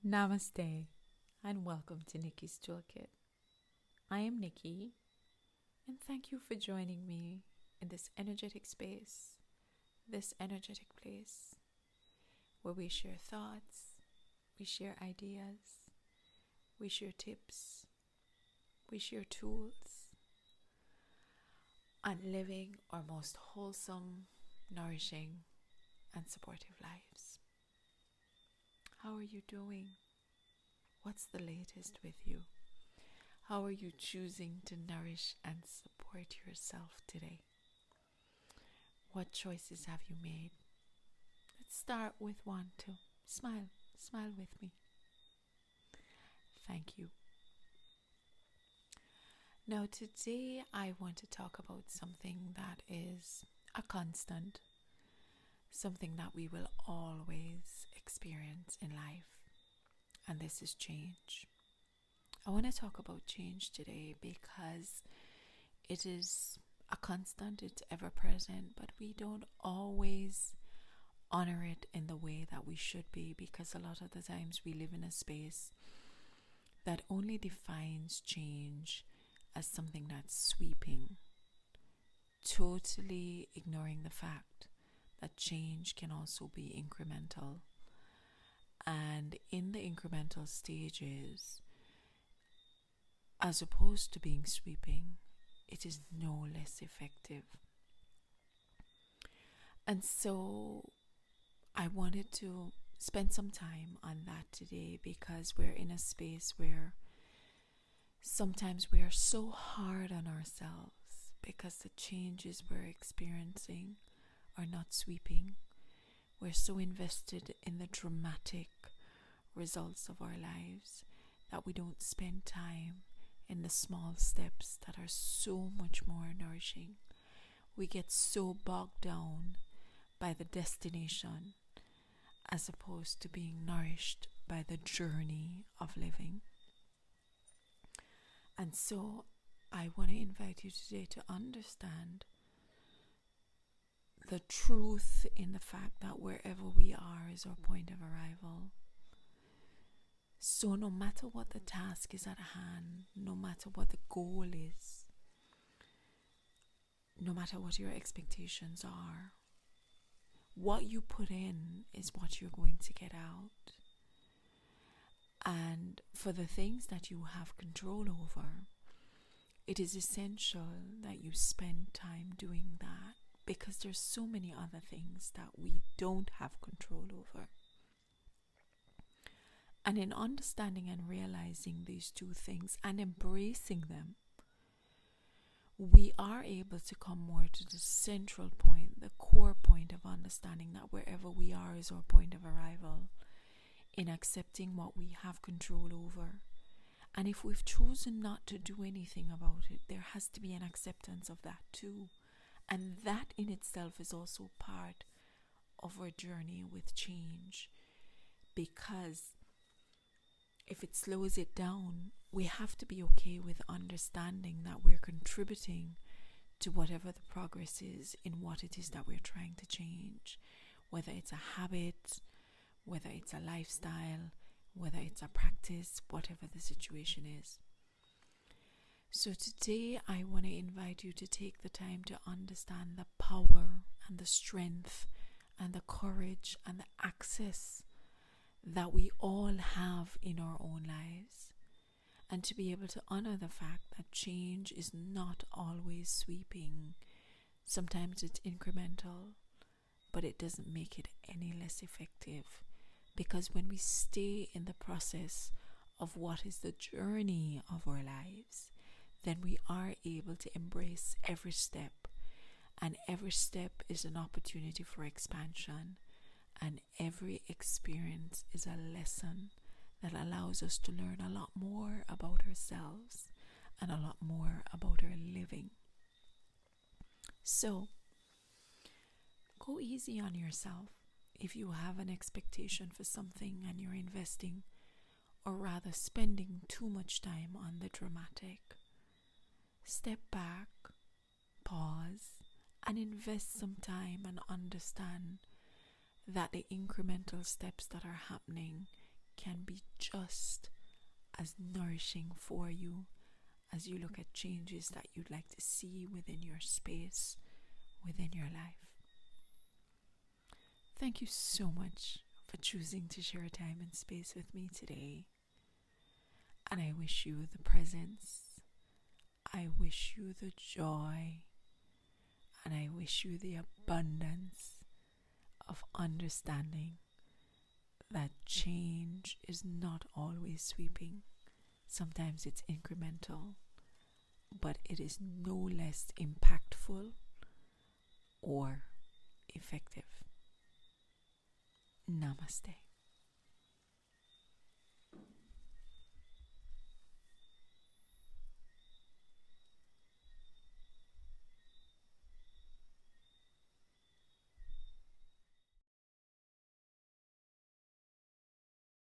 Namaste and welcome to Nikki's Toolkit. I am Nikki and thank you for joining me in this energetic space, this energetic place where we share thoughts, we share ideas, we share tips, we share tools on living our most wholesome, nourishing, and supportive lives. How are you doing? What's the latest with you? How are you choosing to nourish and support yourself today? What choices have you made? Let's start with one, two. Smile. Smile with me. Thank you. Now, today I want to talk about something that is a constant, something that we will always experience in life, and this is change. I want to talk about change today because it is a constant, it's ever present, but we don't always honor it in the way that we should be, because a lot of the times we live in a space that only defines change as something that's sweeping, totally ignoring the fact that change can also be incremental. And in the incremental stages, as opposed to being sweeping, it is no less effective. And so I wanted to spend some time on that today, because we're in a space where sometimes we are so hard on ourselves because the changes we're experiencing are not sweeping. We're so invested in the dramatic results of our lives that we don't spend time in the small steps that are so much more nourishing. We get so bogged down by the destination as opposed to being nourished by the journey of living. And so I want to invite you today to understand the truth in the fact that wherever we are is our point of arrival. So no matter what the task is at hand, no matter what the goal is, no matter what your expectations are, what you put in is what you're going to get out. And for the things that you have control over, it is essential that you spend time doing that, because there's so many other things that we don't have control over. And in understanding and realizing these two things and embracing them, we are able to come more to the central point, the core point of understanding that wherever we are is our point of arrival, in accepting what we have control over. And if we've chosen not to do anything about it, there has to be an acceptance of that too. And that in itself is also part of our journey with change, because if it slows it down, we have to be okay with understanding that we're contributing to whatever the progress is in what it is that we're trying to change, whether it's a habit, whether it's a lifestyle, whether it's a practice, whatever the situation is. So today I want to invite you to take the time to understand the power and the strength and the courage and the access that we all have in our own lives, and to be able to honor the fact that change is not always sweeping. Sometimes it's incremental, but it doesn't make it any less effective, because when we stay in the process of what is the journey of our lives, then we are able to embrace every step, and every step is an opportunity for expansion, and every experience is a lesson that allows us to learn a lot more about ourselves and a lot more about our living. So, go easy on yourself if you have an expectation for something and you're investing, or rather spending too much time on the dramatic. Step back, pause, and invest some time and understand that the incremental steps that are happening can be just as nourishing for you as you look at changes that you'd like to see within your space, within your life. Thank you so much for choosing to share time and space with me today. And I wish you the presence, I wish you the joy, and I wish you the abundance of understanding that change is not always sweeping. Sometimes it's incremental, but it is no less impactful or effective. Namaste.